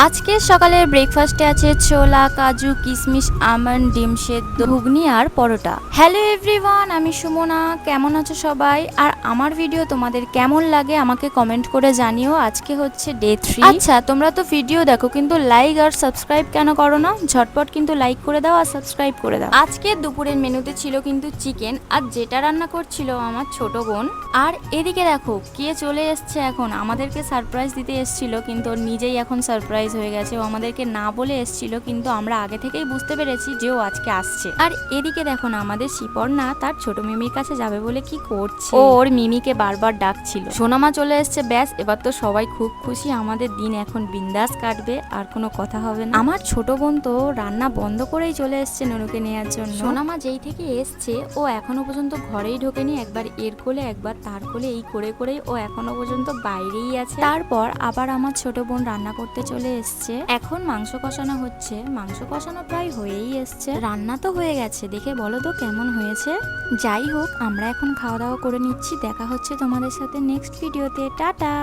আজকে সকালের ব্রেকফাস্টে আছে ছোলা, কাজু, কিশমিশ, আমন্ড, ডিম সেদ্ধ, ঘুগনি আর পরোটা। হ্যালো এভরিওয়ান, আমি সুমনা। কেমন আছো সবাই? আর আমার ভিডিও তোমাদের কেমন লাগে আমাকে কমেন্ট করে জানিও। আজকে হচ্ছে ডে 3। আচ্ছা, তোমরা তো ভিডিও দেখো কিন্তু লাইক আর সাবস্ক্রাইব কেন করো না? ঝটপট কিন্তু লাইক করে দাও আর সাবস্ক্রাইব করে দাও। আজকে দুপুরের মেনুতে ছিল কিন্তু চিকেন, আর যেটা রান্না করছিল আমার ছোট বোন। আর এদিকে দেখো কে চলে এসছে এখন, আমাদেরকে সারপ্রাইজ দিতে এসেছিল কিন্তু ওর নিজেই এখন সারপ্রাইজ হয়ে গেছে। ও আমাদেরকে না বলে এসেছিল কিন্তু আমরা আগে থেকেই বুঝতে পেরেছি যে ও আজকে আসছে। আর এদিকে দেখো না, আমাদের শিপর্ণা তার ছোট মিমির কাছে যাবে বলে কি করছে, ও ওর মিমিকে বারবার ডাকছিল। সোনামা চলে এসছে, ব্যাস এবার তো সবাই খুব খুশি। আমাদের দিন এখন বিন্দাস কাটবে, আর কোনো কথা হবে না। আমার ছোট বোন তো রান্না বন্ধ করেই চলে এসছে ননুকে নেওয়ার জন্য। সোনামা যেই থেকে এসছে ও এখনো পর্যন্ত ঘরেই ঢোকেনি। একবার এর কোলে একবার তার কোলে, এই করে করেই ও এখনো পর্যন্ত বাইরেই আছে। তারপর আবার আমার ছোট বোন রান্না করতে চলে এসছে। এখন মাংস কষানো হচ্ছে, মাংস কষানো প্রায় হয়েই এসছে। রান্না তো হয়ে গেছে, দেখে বলো তো কেমন হয়েছে। যাই হোক, আমরা এখন খাওয়া দাওয়া করে নিচ্ছি। দেখা হচ্ছে তোমাদের সাথে নেক্সট ভিডিওতে। টাটা।